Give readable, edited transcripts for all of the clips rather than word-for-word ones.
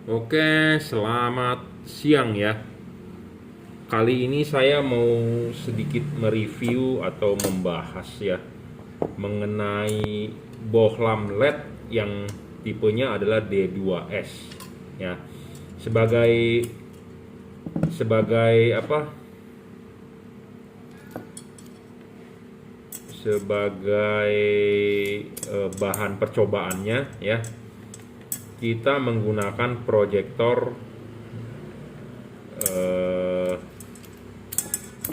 Oke, selamat siang ya. Kali ini saya mau sedikit mereview atau membahas ya mengenai bohlam LED yang tipenya adalah D2S ya. Sebagai sebagai apa? Sebagai bahan percobaannya ya, kita menggunakan proyektor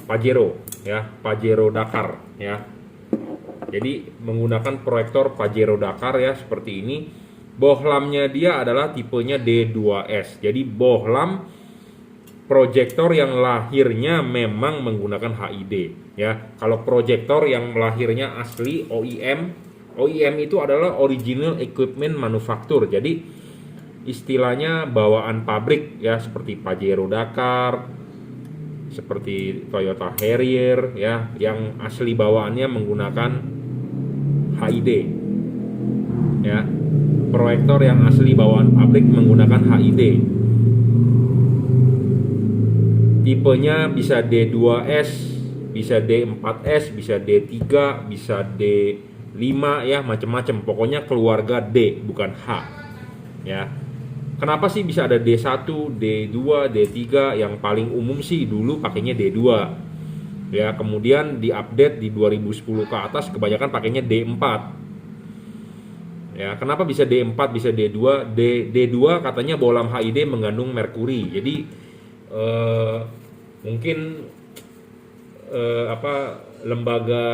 Pajero ya, Pajero Dakar ya. Jadi menggunakan proyektor Pajero Dakar ya seperti ini. Bohlamnya dia adalah tipenya D2S. Jadi bohlam proyektor yang lahirnya memang menggunakan HID ya. Kalau proyektor yang lahirnya asli OEM, OEM itu adalah Original Equipment Manufacture. Jadi istilahnya bawaan pabrik ya, seperti Pajero Dakar, seperti Toyota Harrier ya, yang asli bawaannya menggunakan HID ya. Proyektor yang asli bawaan pabrik menggunakan HID. Tipenya bisa D2S, bisa D4S, bisa D3, bisa D5 ya, macam-macam. Pokoknya keluarga D, bukan H ya. Kenapa sih bisa ada D1, D2, D3? Yang paling umum sih dulu pakainya D2 ya, kemudian diupdate di 2010 ke atas kebanyakan pakainya D4 ya. Kenapa bisa D4, bisa D2? D2 katanya bohlam HID mengandung merkuri. Jadi mungkin lembaga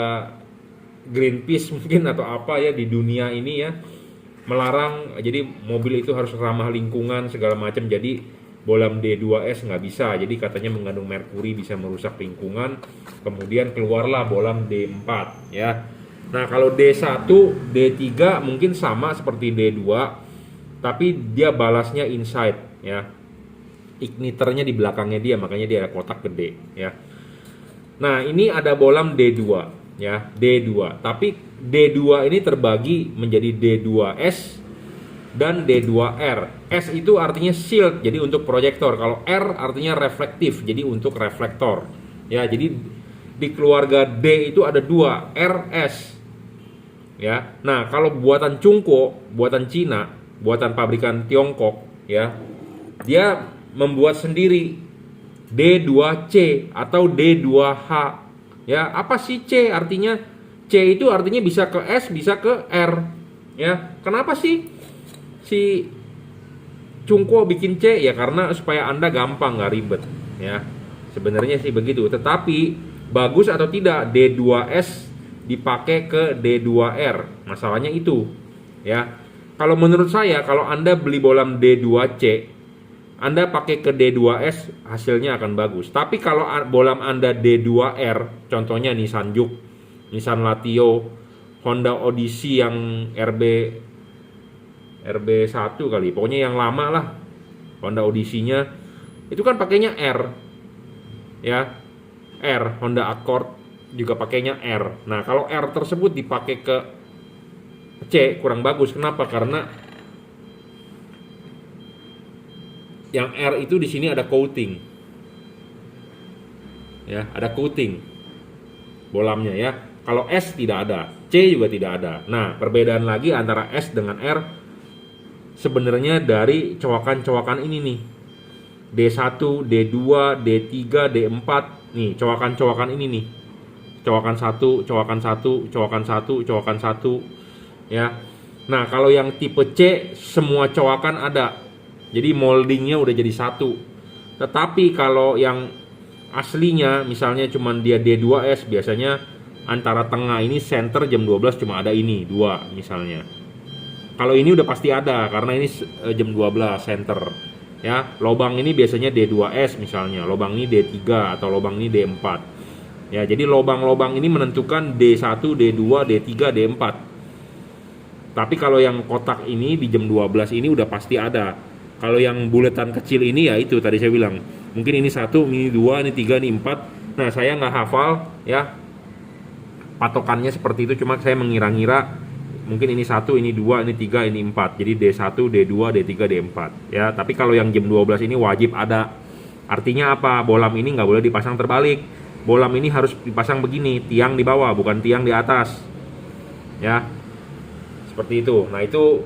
Greenpeace mungkin atau apa ya di dunia ini ya melarang, jadi mobil itu harus ramah lingkungan segala macam. Jadi bohlam D2S nggak bisa, jadi katanya mengandung merkuri, bisa merusak lingkungan. Kemudian keluarlah bohlam D4 ya. Nah kalau D1, D3 mungkin sama seperti D2, tapi dia balasnya inside ya, igniternya di belakangnya dia, makanya dia ada kotak gede ya. Nah ini ada bohlam D2 ya, D2, tapi D2 ini terbagi menjadi D2S dan D2R. S itu artinya shield, jadi untuk proyektor. Kalau R artinya reflektif, jadi untuk reflektor ya. Jadi di keluarga D itu ada dua, RS ya. Nah kalau buatan Chungko, buatan Cina, buatan pabrikan Tiongkok ya, dia membuat sendiri D2C atau D2H ya. Apa sih C artinya? C itu artinya bisa ke S, bisa ke R ya. Kenapa sih si Chungko bikin C? Ya karena supaya Anda gampang, nggak ribet ya. Sebenarnya sih begitu. Tetapi bagus atau tidak D2S dipakai ke D2R? Masalahnya itu ya. Kalau menurut saya, kalau Anda beli bohlam D2C, Anda pakai ke D2S hasilnya akan bagus. Tapi kalau bohlam Anda D2R, contohnya Nissan Juke, Nissan Latio, Honda Odyssey yang RB1 kali, pokoknya yang lama lah, Honda Odyssey-nya itu kan pakainya R ya, R. Honda Accord juga pakainya R. Nah kalau R tersebut dipakai ke C kurang bagus. Kenapa? Karena yang R itu di sini ada coating ya, ada coating bohlamnya ya. Kalau S tidak ada, C juga tidak ada. Nah perbedaan lagi antara S dengan R sebenarnya dari cowakan-cowakan ini nih, D1, D2, D3, D4 nih, cowakan-cowakan ini nih, cowakan 1, cowakan 1, cowakan 1, cowakan 1 ya. Nah kalau yang tipe C semua cowakan ada, jadi moldingnya udah jadi satu. Tetapi kalau yang aslinya misalnya cuman dia D2S, biasanya antara tengah ini center jam 12 cuma ada ini dua misalnya. Kalau ini udah pasti ada karena ini jam 12 center ya. Lobang ini biasanya D2S misalnya, lobang ini D3 atau lobang ini D4 ya. Jadi lobang-lobang ini menentukan D1, D2, D3, D4. Tapi kalau yang kotak ini di jam 12 ini udah pasti ada. Kalau yang buletan kecil ini ya itu tadi saya bilang, mungkin ini 1, ini 2, ini 3, ini 4. Nah saya nggak hafal ya patokannya seperti itu, cuma saya mengira-ngira mungkin ini 1, ini 2, ini 3, ini 4. Jadi D1, D2, D3, D4 ya. Tapi kalau yang jam 12 ini wajib ada. Artinya apa? Bolam ini nggak boleh dipasang terbalik. Bolam ini harus dipasang begini, tiang di bawah bukan tiang di atas. Ya. Seperti itu. Nah, itu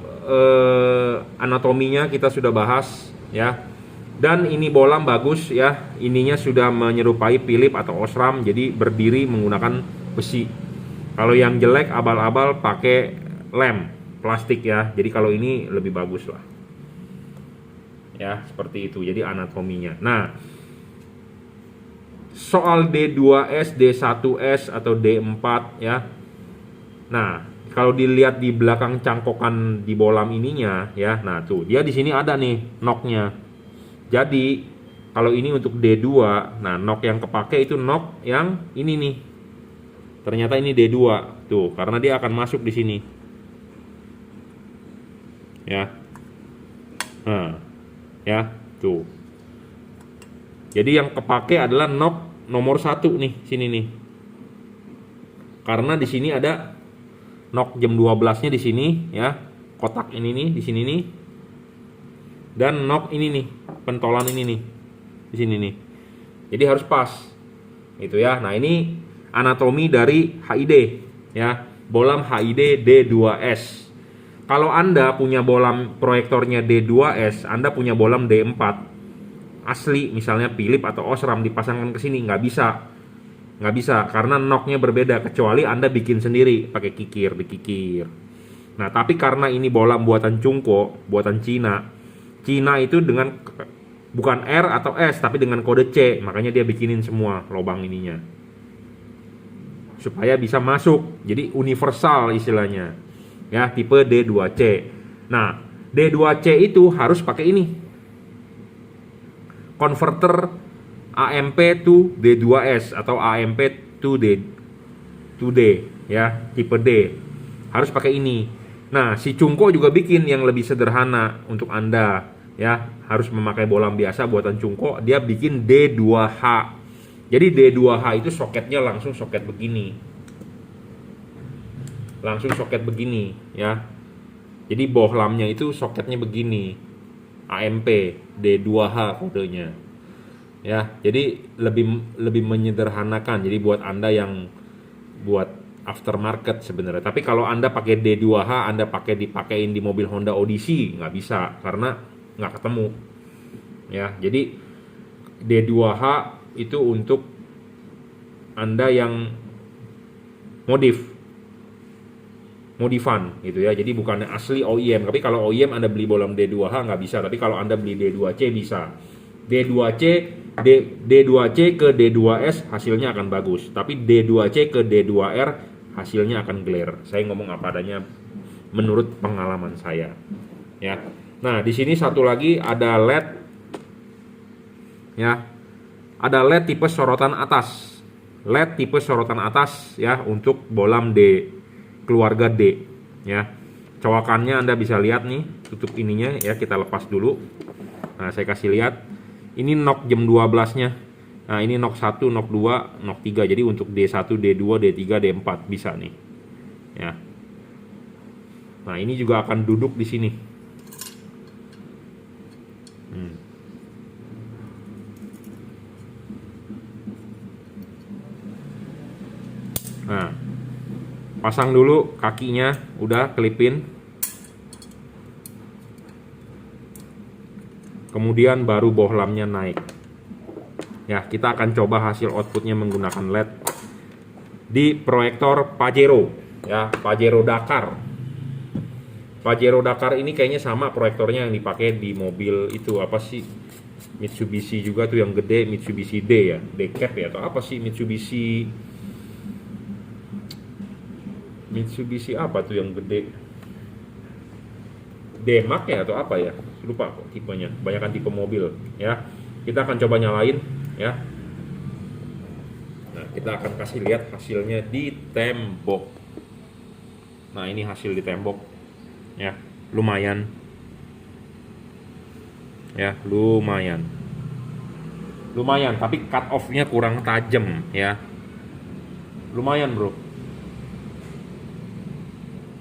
anatominya kita sudah bahas ya. Dan ini bolam bagus ya. Ininya sudah menyerupai Philips atau Osram, jadi berdiri menggunakan besi. Kalau yang jelek abal-abal pakai lem plastik ya. Jadi kalau ini lebih bagus lah. Ya, seperti itu. Jadi anatominya. Nah, soal D2S, D1S atau D4 ya. Nah, kalau dilihat di belakang cangkokan di bolam ininya ya. Nah, tuh, dia di sini ada nih knocknya. Jadi, kalau ini untuk D2, nah knock yang kepake itu knock yang ini nih. Ternyata ini D2 tuh, karena dia akan masuk di sini. Ya. Nah, ya tuh. Jadi yang kepake adalah knock nomor 1 nih, sini nih. Karena di sini ada knock jam 12-nya di sini ya. Kotak ini nih di sini nih. Dan knock ini nih, pentolan ini nih. Di sini nih. Jadi harus pas. Gitu ya. Nah, ini anatomi dari HID ya. Bolam HID D2S. Kalau Anda punya bolam proyektornya D2S, Anda punya bolam D4 asli, misalnya Philips atau Osram, dipasangkan ke sini, nggak bisa karena knocknya berbeda, kecuali Anda bikin sendiri pakai kikir, dikikir. Nah, tapi karena ini bolam buatan Cungko, buatan Cina itu dengan bukan R atau S, tapi dengan kode C, makanya dia bikinin semua lubang ininya supaya bisa masuk, jadi universal istilahnya. Ya, tipe D2C. Nah, D2C itu harus pakai ini. Converter AMP to D2S atau AMP to D ya, tipe D. Harus pakai ini. Nah, si Cungko juga bikin yang lebih sederhana untuk Anda ya, harus memakai bolam biasa buatan Cungko, dia bikin D2H. Jadi D2H itu soketnya langsung soket begini. Langsung soket begini ya. Jadi bohlamnya itu soketnya begini. AMP D2H kodenya. Ya, jadi lebih menyederhanakan. Jadi buat Anda yang buat aftermarket sebenarnya. Tapi kalau Anda pakai D2H, Anda dipakein di mobil Honda Odyssey, nggak bisa karena nggak ketemu. Ya, jadi D2H itu untuk Anda yang modifan gitu ya. Jadi bukan asli OEM. Tapi kalau OEM Anda beli bolam D2H nggak bisa. Tapi kalau Anda beli D2C bisa. D2C ke D2S hasilnya akan bagus. Tapi D2C ke D2R hasilnya akan glare. Saya ngomong apa adanya menurut pengalaman saya. Ya. Nah, di sini satu lagi ada LED. Ya. Ada LED tipe sorotan atas. LED tipe sorotan atas ya untuk bolam D. Keluarga D ya. Cowakannya Anda bisa lihat nih, tutup ininya ya, kita lepas dulu. Nah, saya kasih lihat. Ini knock jam 12-nya. Nah, ini knock 1, knock 2, knock 3. Jadi untuk D1, D2, D3, D4 bisa nih. Ya. Nah, ini juga akan duduk di sini. Nah, pasang dulu kakinya, udah kelipin. Kemudian baru bohlamnya naik. Ya, kita akan coba hasil outputnya menggunakan LED di proyektor Pajero, ya, Pajero Dakar. Pajero Dakar ini kayaknya sama proyektornya yang dipakai di mobil itu, apa sih? Mitsubishi juga tuh yang gede, Mitsubishi D ya, D-Cap ya, atau apa sih Mitsubishi apa tuh yang gede, D-Max ya atau apa ya, lupa kok tipenya, kebanyakan tipe mobil ya. Kita akan coba nyalain ya. Nah, kita akan kasih lihat hasilnya di tembok. Nah, ini hasil di tembok ya, lumayan ya, lumayan, tapi cut off-nya kurang tajam ya, lumayan bro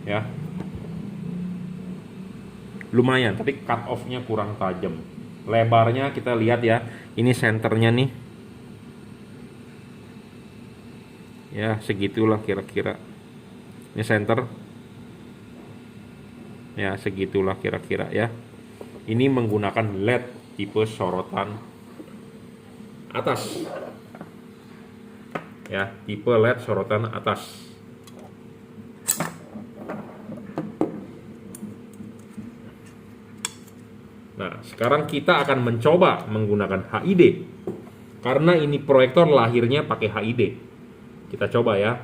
ya. lumayan, tapi cut off-nya kurang tajam. Lebarnya kita lihat ya, ini senternya nih. Ya, segitulah kira-kira. Ini center. Ya, segitulah kira-kira ya. Ini menggunakan LED tipe sorotan atas. Ya, tipe LED sorotan atas. Nah, sekarang kita akan mencoba menggunakan HID. Karena ini proyektor lahirnya pakai HID. Kita coba ya.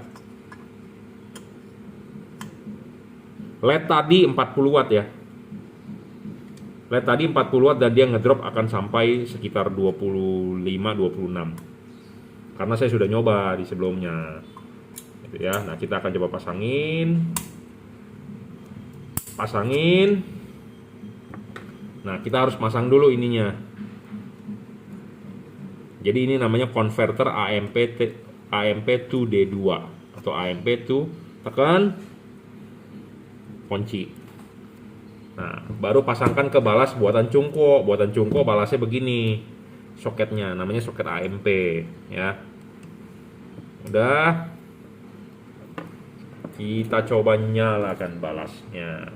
LED tadi 40 watt ya. LED tadi 40 watt dan dia ngedrop akan sampai sekitar 25-26. Karena saya sudah nyoba di sebelumnya. Gitu ya. Nah, kita akan coba pasangin. Nah, kita harus masang dulu ininya. Jadi ini namanya converter AMP to D2 atau AMP to, tekan kunci. Nah, baru pasangkan ke balas buatan Cungko. Buatan Cungko balasnya begini. Soketnya namanya soket AMP ya. Udah. Kita coba nyalakan balasnya.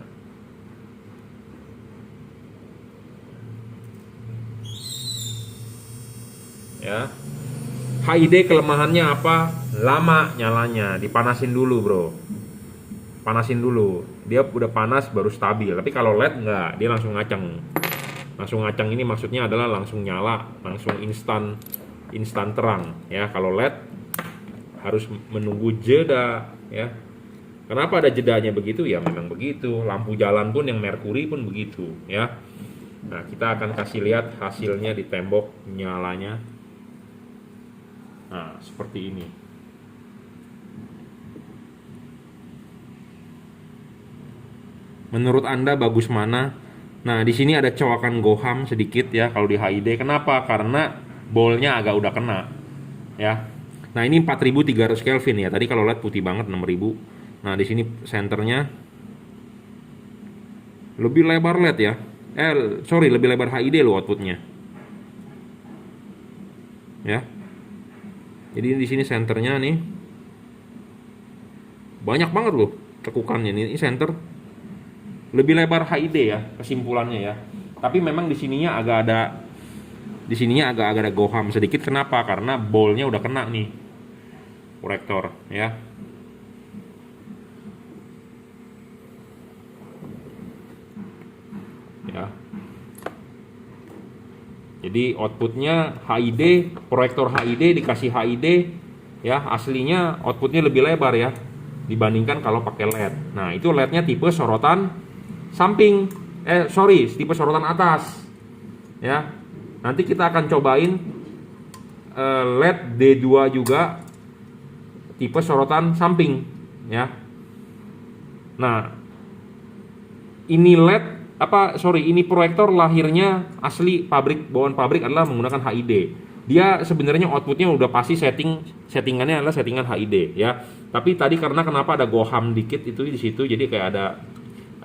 Ya. HID kelemahannya apa? Lama nyalanya, dipanasin dulu, Bro. Panasin dulu. Dia udah panas baru stabil. Tapi kalau LED enggak, dia langsung ngaceng. Langsung ngaceng ini maksudnya adalah langsung nyala, langsung instan terang, ya. Kalau LED harus menunggu jeda, ya. Kenapa ada jedanya begitu? Ya memang begitu. Lampu jalan pun yang merkuri pun begitu, ya. Nah, kita akan kasih lihat hasilnya di tembok nyalanya. Nah, seperti ini. Menurut Anda bagus mana? Nah, di sini ada coakan goham sedikit ya kalau di HID. Kenapa? Karena bolnya agak udah kena. Ya. Nah, ini 4300 Kelvin ya. Tadi kalau LED putih banget 6000. Nah, di sini senternya lebih lebar LED ya. Lebih lebar HID loh outputnya. Ya. Jadi di sini senternya nih banyak banget loh tekukannya. Ini center lebih lebar HID ya kesimpulannya ya. Tapi memang di sininya agak ada goham sedikit. Kenapa? Karena bolnya udah kena nih proyektor ya. Ya. Jadi outputnya HID, proyektor HID dikasih HID ya, aslinya outputnya lebih lebar ya dibandingkan kalau pakai LED. Nah, itu LED-nya tipe sorotan samping. Tipe sorotan atas. Ya. Nanti kita akan cobain LED D2 juga tipe sorotan samping ya. Nah, ini LED ini proyektor lahirnya asli bawaan pabrik adalah menggunakan HID. Dia sebenarnya outputnya udah pasti settingannya adalah settingan HID ya. Tapi tadi kenapa ada goham dikit itu di situ, jadi kayak ada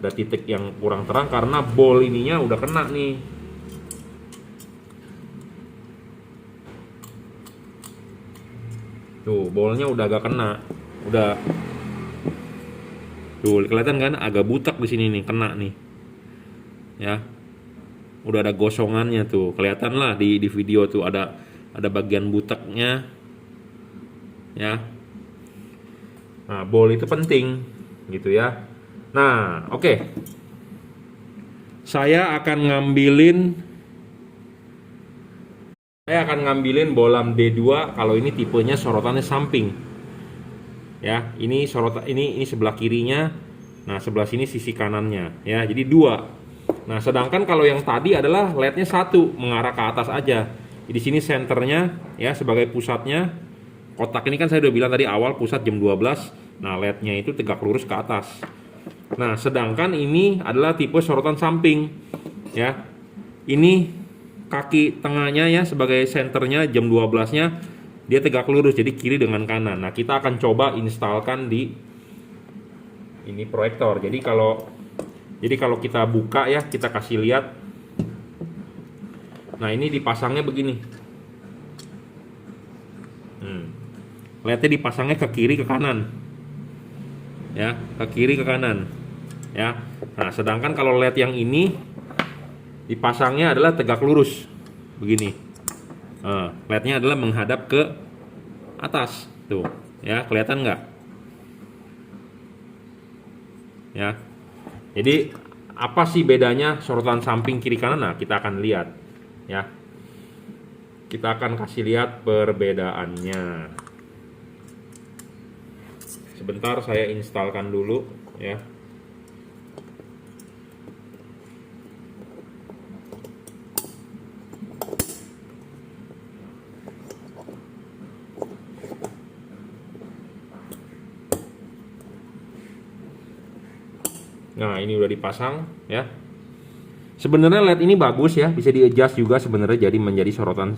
titik yang kurang terang karena bol ininya udah kena nih. Tuh, bolnya udah agak kena. Tuh, kelihatan kan agak butak di sini nih, kena nih. Ya, udah ada gosongannya tuh, kelihatan lah di video tuh ada bagian buteknya ya. Nah, bol itu penting gitu ya. Nah, oke. Saya akan ngambilin bolam D2 kalau ini tipenya sorotannya samping. Ya, ini sorotan ini sebelah kirinya. Nah, sebelah sini sisi kanannya ya. Jadi 2. Nah, sedangkan kalau yang tadi adalah LED-nya 1 mengarah ke atas aja. Di sini senternya ya sebagai pusatnya. Kotak ini kan saya udah bilang tadi awal pusat jam 12. Nah, LED-nya itu tegak lurus ke atas. Nah, sedangkan ini adalah tipe sorotan samping ya. Ini kaki tengahnya ya sebagai senternya jam 12-nya dia tegak lurus, jadi kiri dengan kanan. Nah, kita akan coba instalkan di ini proyektor. Jadi kalau Jadi kalau kita buka ya, kita kasih lihat. Nah, ini dipasangnya begini. LED-nya dipasangnya ke kiri ke kanan. Ya, ke kiri ke kanan. Ya. Nah, sedangkan kalau LED yang ini dipasangnya adalah tegak lurus. Begini. LED-nya adalah menghadap ke atas. Tuh, ya, kelihatan nggak? Ya. Jadi apa sih bedanya sorotan samping kiri kanan? Nah, kita akan lihat. Ya. Kita akan kasih lihat perbedaannya. Sebentar saya instalkan dulu ya. Nah, ini udah dipasang ya. Sebenarnya LED ini bagus ya, bisa di-adjust juga sebenarnya jadi menjadi sorotan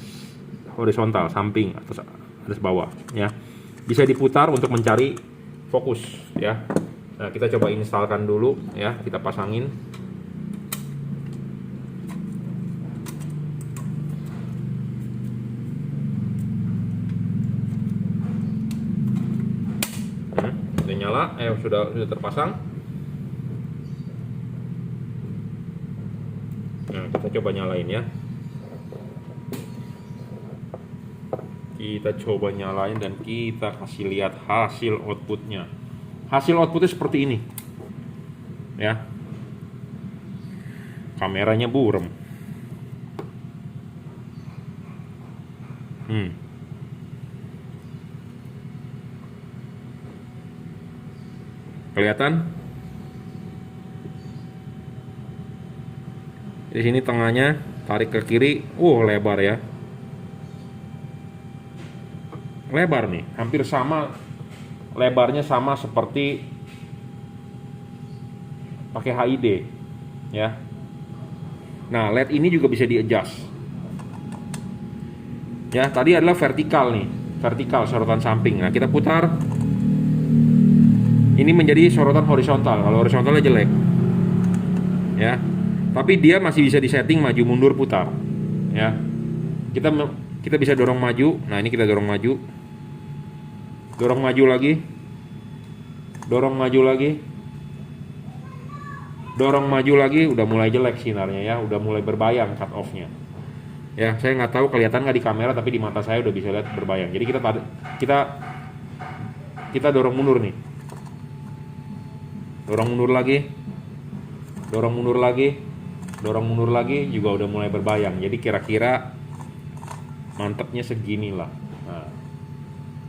horizontal, samping atas bawah ya. Bisa diputar untuk mencari fokus ya. Nah, kita coba instalkan dulu ya, kita pasangin. Udah nyala, sudah terpasang. Nah, kita coba nyalain ya. Kita coba nyalain dan kita kasih lihat hasil outputnya. Hasil outputnya seperti ini ya. Kameranya buram. Kelihatan? Di sini tengahnya tarik ke kiri, lebar ya. Lebar nih, hampir sama, lebarnya sama seperti pakai HID ya. Nah, LED ini juga bisa di-adjust ya. Tadi adalah vertikal nih, vertikal sorotan samping. Nah, kita putar, ini menjadi sorotan horizontal. Kalau horizontalnya jelek ya, tapi dia masih bisa disetting maju mundur putar ya. Kita bisa dorong maju. Nah, ini kita dorong maju. Dorong maju lagi. Dorong maju lagi. Dorong maju lagi, udah mulai jelek sinarnya ya, udah mulai berbayang cut off-nya. Ya, saya nggak tahu kelihatan nggak di kamera, tapi di mata saya udah bisa lihat berbayang. Jadi kita dorong mundur nih. Dorong mundur lagi. Dorong mundur lagi. Dorong mundur lagi juga udah mulai berbayang. Jadi kira-kira mantepnya segini lah.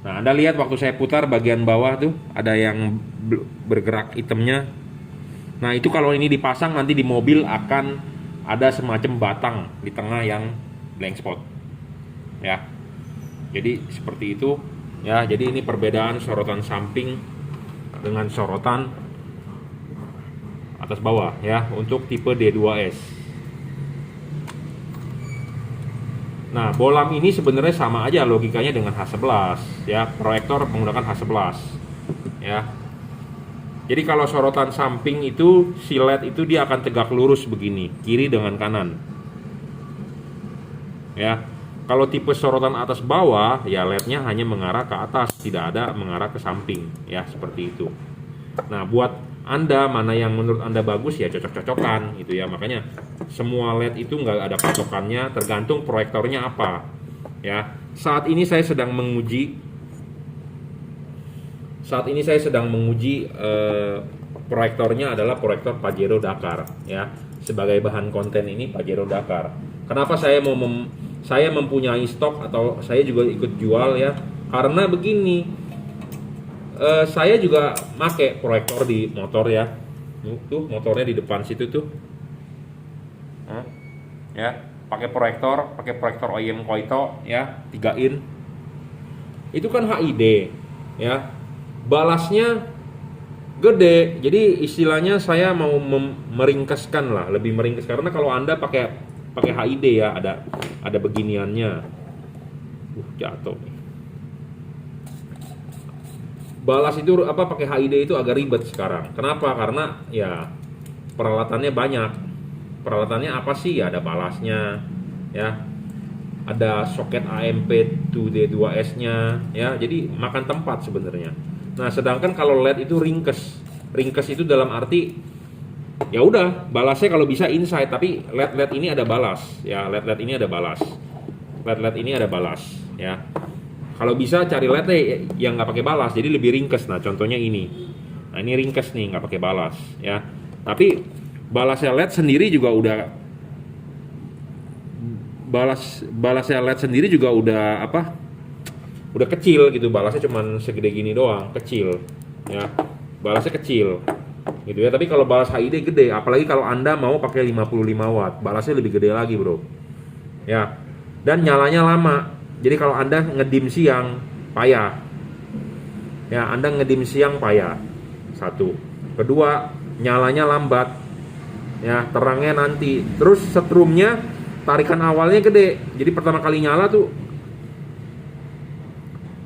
Nah, Anda lihat waktu saya putar bagian bawah tuh ada yang bergerak itemnya. Nah, itu kalau ini dipasang nanti di mobil akan ada semacam batang di tengah yang blank spot. Ya. Jadi seperti itu ya. Jadi ini perbedaan sorotan samping dengan sorotan atas bawah ya untuk tipe D2S. Nah, bolam ini sebenarnya sama aja logikanya dengan H11 ya, proyektor menggunakan H11 ya. Jadi kalau sorotan samping itu si LED itu dia akan tegak lurus begini, kiri dengan kanan. Ya. Kalau tipe sorotan atas bawah ya LED-nya hanya mengarah ke atas, tidak ada mengarah ke samping ya, seperti itu. Nah, buat Anda mana yang menurut Anda bagus ya cocok-cocokan gitu ya. Makanya semua LED itu nggak ada patokannya, tergantung proyektornya apa ya. Saat ini saya sedang menguji proyektornya adalah proyektor Pajero Dakar ya. Sebagai bahan konten ini Pajero Dakar. Kenapa saya mempunyai stok atau saya juga ikut jual ya? Karena begini, saya juga pakai proyektor di motor ya. Tuh motornya di depan situ tuh. Ya, pakai proyektor OEM Koito ya, 3 in. Itu kan HID ya. Balasnya gede. Jadi istilahnya saya mau meringkaskan lah, lebih meringkas karena kalau Anda pakai HID ya ada beginiannya. Jatuh nih. Balas itu pakai HID itu agak ribet sekarang. Kenapa? Karena ya peralatannya banyak. Peralatannya apa sih? Ya, ada balasnya, ya. Ada soket AMP2D2S-nya, ya. Jadi makan tempat sebenarnya. Nah, sedangkan kalau LED itu ringkes. Ringkes itu dalam arti ya udah, balasnya kalau bisa inside, tapi LED ini ada balas, ya. LED ini ada balas. LED ini ada balas, ya. Kalau bisa cari LED yang nggak pakai balas, jadi lebih ringkes. Nah, contohnya ini. Nah, ini ringkes nih, nggak pakai balas, ya. Tapi balasnya LED sendiri juga udah balasnya LED sendiri juga udah apa? Udah kecil gitu, balasnya cuman segede gini doang, kecil, ya. Balasnya kecil, gitu ya. Tapi kalau balas HID gede, apalagi kalau Anda mau pakai 55 watt, balasnya lebih gede lagi, bro, ya. Dan nyalanya lama. Jadi kalau Anda ngedim siang, payah, ya. Anda ngedim siang payah. Satu. Kedua, nyalanya lambat, ya. Terangnya nanti. Terus setrumnya, tarikan awalnya gede. Jadi pertama kali nyala tuh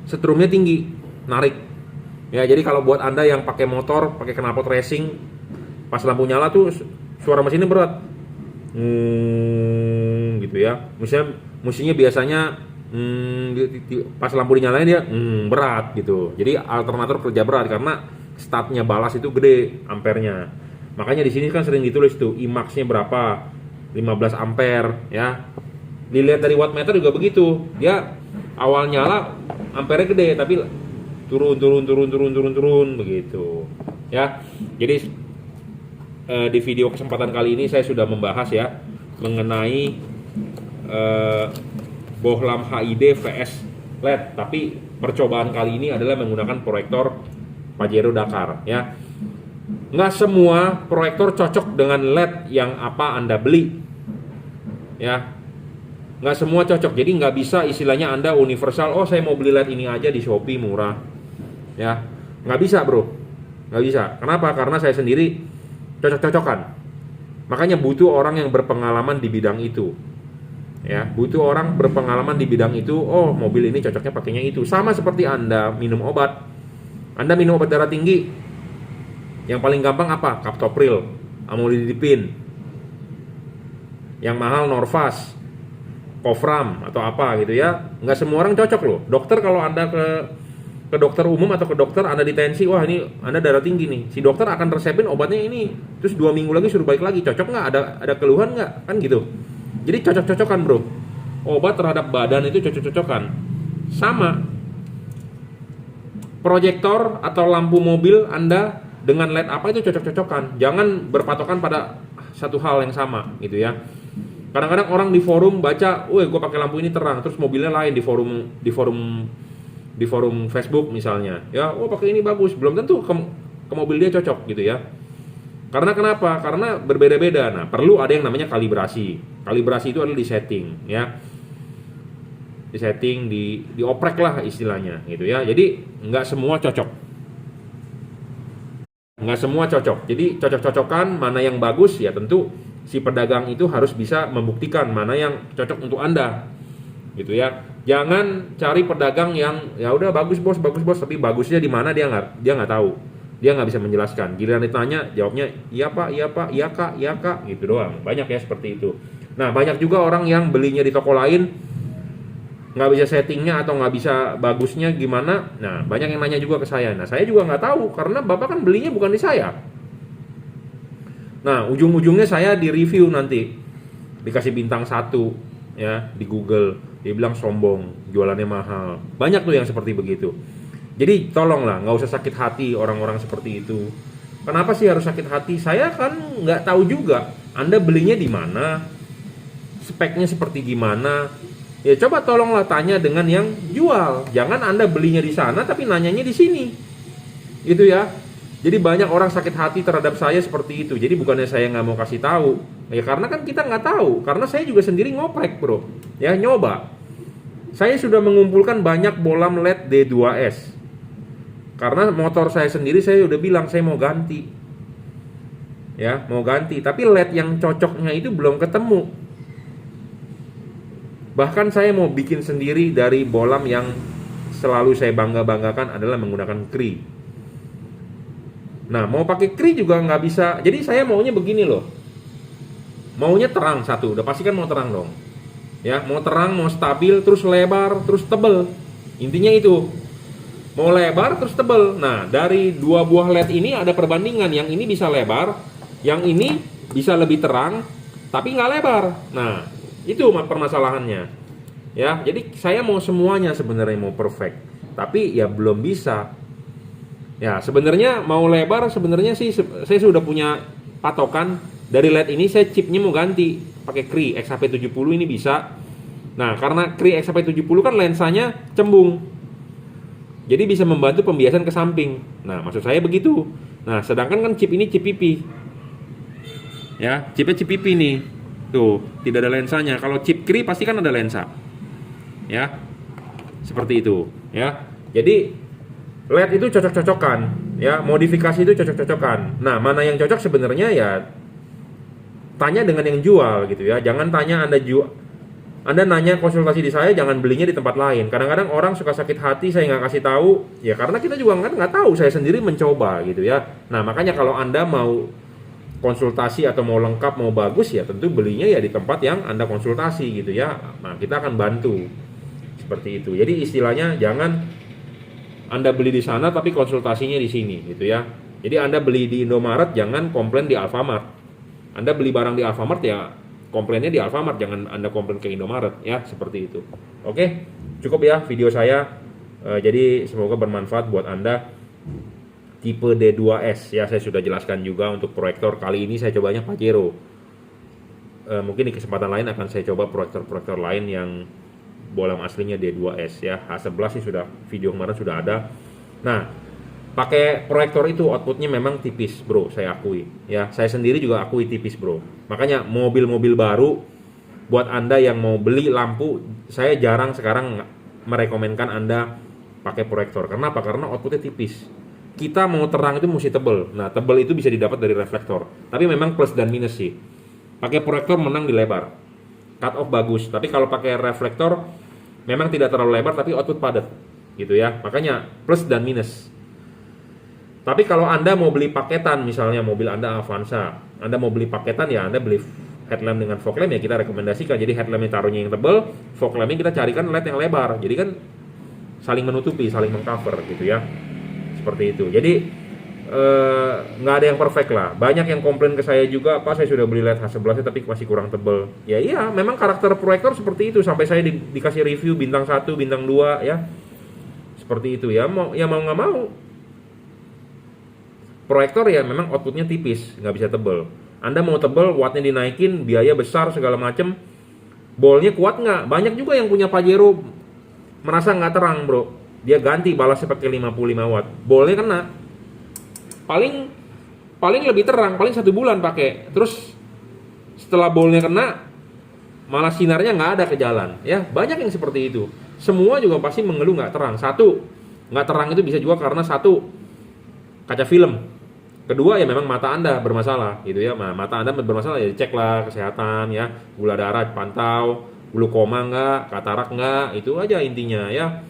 setrumnya tinggi, narik. Ya, jadi kalau buat Anda yang pakai motor, pakai knalpot racing, pas lampu nyala tuh suara mesinnya berat. Gitu ya. Mesinnya biasanya pas lampu dinyalain dia berat gitu. Jadi alternator kerja berat karena startnya balas itu gede ampernya. Makanya di sini kan sering ditulis tuh IMAX-nya berapa, 15 ampere, ya. Dilihat dari wattmeter juga begitu. Dia awal nyala ampernya gede, tapi turun begitu, ya. Jadi di video kesempatan kali ini saya sudah membahas ya mengenai bohlam HID vs LED, tapi percobaan kali ini adalah menggunakan proyektor Pajero Dakar, ya. Nggak semua proyektor cocok dengan LED yang apa Anda beli, ya. Nggak semua cocok, jadi nggak bisa istilahnya Anda universal, oh saya mau beli LED ini aja di Shopee murah, ya. Nggak bisa, bro, nggak bisa. Kenapa? Karena saya sendiri cocok-cocokan. Makanya butuh orang yang berpengalaman di bidang itu, ya. Butuh orang berpengalaman di bidang itu. Oh, mobil ini cocoknya pakainya itu. Sama seperti Anda minum obat. Anda minum obat darah tinggi, yang paling gampang apa? Captopril, amlodipin. Yang mahal Norvas, Kofram atau apa gitu ya. Nggak semua orang cocok loh. Dokter, kalau Anda ke dokter umum atau ke dokter Anda ditensi, wah ini Anda darah tinggi nih, si dokter akan resepin obatnya ini, terus 2 minggu lagi suruh balik lagi. Cocok nggak? Ada keluhan nggak? Kan gitu. Jadi cocok-cocokan, bro. Obat terhadap badan itu cocok-cocokan. Sama proyektor atau lampu mobil Anda dengan LED apa itu cocok-cocokan. Jangan berpatokan pada satu hal yang sama gitu ya. Kadang-kadang orang di forum baca, "Woi, gue pakai lampu ini terang," terus mobilnya lain di forum Facebook misalnya. Ya, "Oh, pakai ini bagus." Belum tentu ke mobil dia cocok gitu ya. Karena kenapa? Karena berbeda-beda. Nah, perlu ada yang namanya kalibrasi. Kalibrasi itu adalah di setting, ya. Di setting, dioprek lah istilahnya gitu ya. Jadi nggak semua cocok. Nggak semua cocok. Jadi cocok-cocokan mana yang bagus ya tentu si pedagang itu harus bisa membuktikan mana yang cocok untuk Anda. Gitu ya. Jangan cari pedagang yang ya udah bagus bos, tapi bagusnya di mana dia nggak tahu. Dia nggak bisa menjelaskan. Giliran ditanya jawabnya iya pak, iya kak gitu doang. Banyak ya seperti itu. Nah, banyak juga orang yang belinya di toko lain nggak bisa settingnya atau nggak bisa bagusnya gimana. Nah, banyak yang nanya juga ke saya. Nah, saya juga nggak tahu karena bapak kan belinya bukan di saya. Nah, ujung-ujungnya saya di review nanti, dikasih bintang 1 ya di Google. Dia bilang sombong, jualannya mahal. Banyak tuh yang seperti begitu. Jadi tolonglah, nggak usah sakit hati orang-orang seperti itu. Kenapa sih harus sakit hati? Saya kan nggak tahu juga Anda belinya di mana, speknya seperti gimana. Ya coba tolonglah tanya dengan yang jual. Jangan Anda belinya di sana tapi nanyanya di sini. Gitu ya. Jadi banyak orang sakit hati terhadap saya seperti itu. Jadi bukannya saya nggak mau kasih tahu, ya karena kan kita nggak tahu. Karena saya juga sendiri ngoprek, bro. Ya nyoba. Saya sudah mengumpulkan banyak bohlam LED D2S. Karena motor saya sendiri saya udah bilang saya mau ganti. Ya mau ganti. Tapi LED yang cocoknya itu belum ketemu. Bahkan saya mau bikin sendiri dari bohlam yang selalu saya bangga-banggakan adalah menggunakan Cree. Nah, mau pakai Cree juga nggak bisa. Jadi saya maunya begini loh. Maunya terang satu, udah pasti kan mau terang dong. Ya, mau terang, mau stabil, terus lebar, terus tebel. Intinya itu. Mau lebar terus tebel. Nah, dari dua buah LED ini ada perbandingan. Yang ini bisa lebar, yang ini bisa lebih terang, tapi nggak lebar. Nah, itu permasalahannya. Ya, jadi saya mau semuanya sebenarnya mau perfect, tapi ya belum bisa. Ya, sebenarnya mau lebar sebenarnya sih saya sudah punya patokan dari LED ini. Saya chipnya mau ganti pakai Cree XHP70 ini bisa. Nah, karena Cree XHP70 kan lensanya cembung. Jadi bisa membantu pembiasan ke samping. Nah, maksud saya begitu. Nah, sedangkan kan chip ini chip pipi. Ya, chipnya chip pipi nih. Tuh, tidak ada lensanya. Kalau chip Cree pasti kan ada lensa. Ya. Seperti itu, ya. Jadi LED itu cocok-cocokan, ya. Modifikasi itu cocok-cocokan. Nah, mana yang cocok sebenarnya ya tanya dengan yang jual gitu ya. Jangan tanya Anda nanya konsultasi di saya, jangan belinya di tempat lain. Kadang-kadang orang suka sakit hati saya nggak kasih tahu, ya karena kita juga nggak tahu. Saya sendiri mencoba gitu ya. Nah, makanya kalau Anda mau konsultasi atau mau lengkap, mau bagus, ya tentu belinya ya di tempat yang Anda konsultasi gitu ya. Nah, kita akan bantu seperti itu. Jadi istilahnya jangan Anda beli di sana tapi konsultasinya di sini gitu ya. Jadi Anda beli di Indomaret, jangan komplain di Alfamart. Anda beli barang di Alfamart ya komplainnya di Alfamart, jangan Anda komplain ke Indomaret ya, seperti itu. Oke, cukup ya video saya. Jadi semoga bermanfaat buat Anda. Tipe D2S ya, saya sudah jelaskan juga untuk proyektor. Kali ini saya cobanya Pajero. Mungkin di kesempatan lain akan saya coba proyektor lain yang bolam aslinya D2S ya. H11 sih sudah, video kemarin sudah ada. Nah, pakai proyektor itu outputnya memang tipis bro, saya akui ya. Saya sendiri juga akui tipis bro. Makanya mobil-mobil baru, buat Anda yang mau beli lampu, saya jarang sekarang merekomendkan Anda pakai proyektor. Kenapa? Karena outputnya tipis. Kita mau terang itu mesti tebel. Nah, tebel itu bisa didapat dari reflektor. Tapi memang plus dan minus sih. Pakai proyektor menang di lebar, cut off bagus. Tapi kalau pakai reflektor memang tidak terlalu lebar tapi output padat gitu ya. Makanya plus dan minus. Tapi kalau Anda mau beli paketan, misalnya mobil Anda Avanza, Anda mau beli paketan ya Anda beli headlamp dengan fog lamp ya kita rekomendasikan. Jadi headlampnya taruhnya yang tebal, fog lampnya kita carikan LED yang lebar. Jadi kan saling menutupi, saling mengcover gitu ya. Seperti itu. Jadi nggak ada yang perfect lah. Banyak yang komplain ke saya juga, Pak saya sudah beli LED H11 tapi masih kurang tebal. Ya iya, memang karakter proyektor seperti itu. Sampai saya dikasih review bintang 1, bintang 2 ya. Seperti itu ya. Mau nggak mau. Proyektor ya memang outputnya tipis, nggak bisa tebel. Anda mau tebel, wattnya dinaikin, biaya besar segala macem. Bolnya kuat nggak? Banyak juga yang punya Pajero merasa nggak terang bro. Dia ganti balasnya pakai 55 watt. Bolnya kena. Paling lebih terang, paling 1 bulan pakai. Terus setelah bolnya kena, malah sinarnya nggak ada ke jalan. Ya banyak yang seperti itu. Semua juga pasti mengeluh nggak terang. Satu, nggak terang itu bisa juga karena satu kaca film. Kedua ya memang mata Anda bermasalah gitu ya. Nah, mata Anda bermasalah ya ceklah kesehatan ya, gula darah pantau, glukoma enggak, katarak enggak, itu aja intinya ya.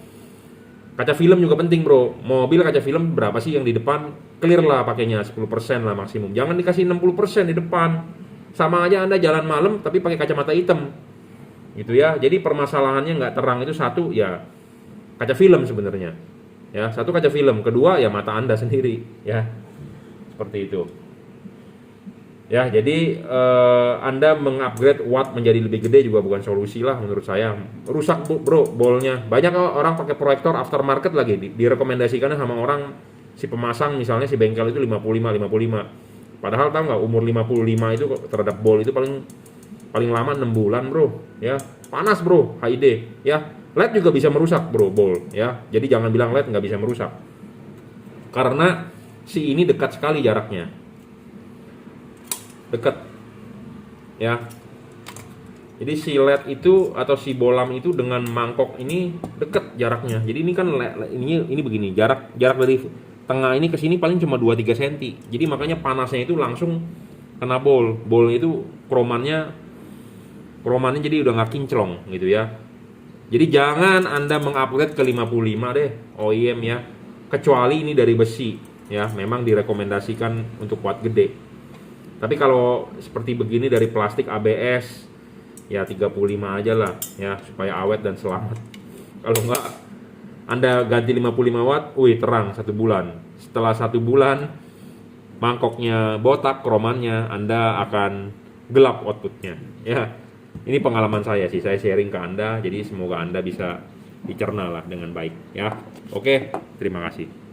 Kaca film juga penting bro. Mobil kaca film berapa sih yang di depan? Clear lah pakainya 10% lah maksimum. Jangan dikasih 60% di depan. Sama aja Anda jalan malam tapi pakai kacamata hitam. Gitu ya. Jadi permasalahannya nggak terang itu satu ya kaca film sebenarnya. Ya, satu kaca film, kedua ya mata Anda sendiri ya. Seperti itu. Ya, jadi Anda mengupgrade watt menjadi lebih gede juga bukan solusi lah menurut saya. Rusak bro bolnya. Banyak orang pakai proyektor aftermarket lagi direkomendasikan sama orang si pemasang misalnya si bengkel itu 55. Padahal tahu nggak umur 55 itu terhadap bol itu paling lama 6 bulan bro. Ya, panas bro, HID ya. LED juga bisa merusak bro bol ya. Jadi jangan bilang LED nggak bisa merusak. Karena si ini dekat sekali jaraknya. Dekat. Ya. Jadi si LED itu atau si bolam itu dengan mangkok ini dekat jaraknya. Jadi ini kan ini begini, jarak dari tengah ini ke sini paling cuma 2-3 cm. Jadi makanya panasnya itu langsung kena bol. Bolnya itu kromannya jadi udah nggak kinclong gitu ya. Jadi jangan Anda mengupgrade ke 55 deh OEM ya. Kecuali ini dari besi. ya memang direkomendasikan untuk watt gede. Tapi kalau seperti begini dari plastik ABS ya 35 aja lah ya supaya awet dan selamat. Kalau enggak Anda ganti 55 watt, wih terang 1 bulan. Setelah 1 bulan mangkoknya botak, kromannya, Anda akan gelap outputnya. Ya, ini pengalaman saya sih, saya sharing ke Anda, jadi semoga Anda bisa dicerna lah dengan baik. Ya, oke, terima kasih.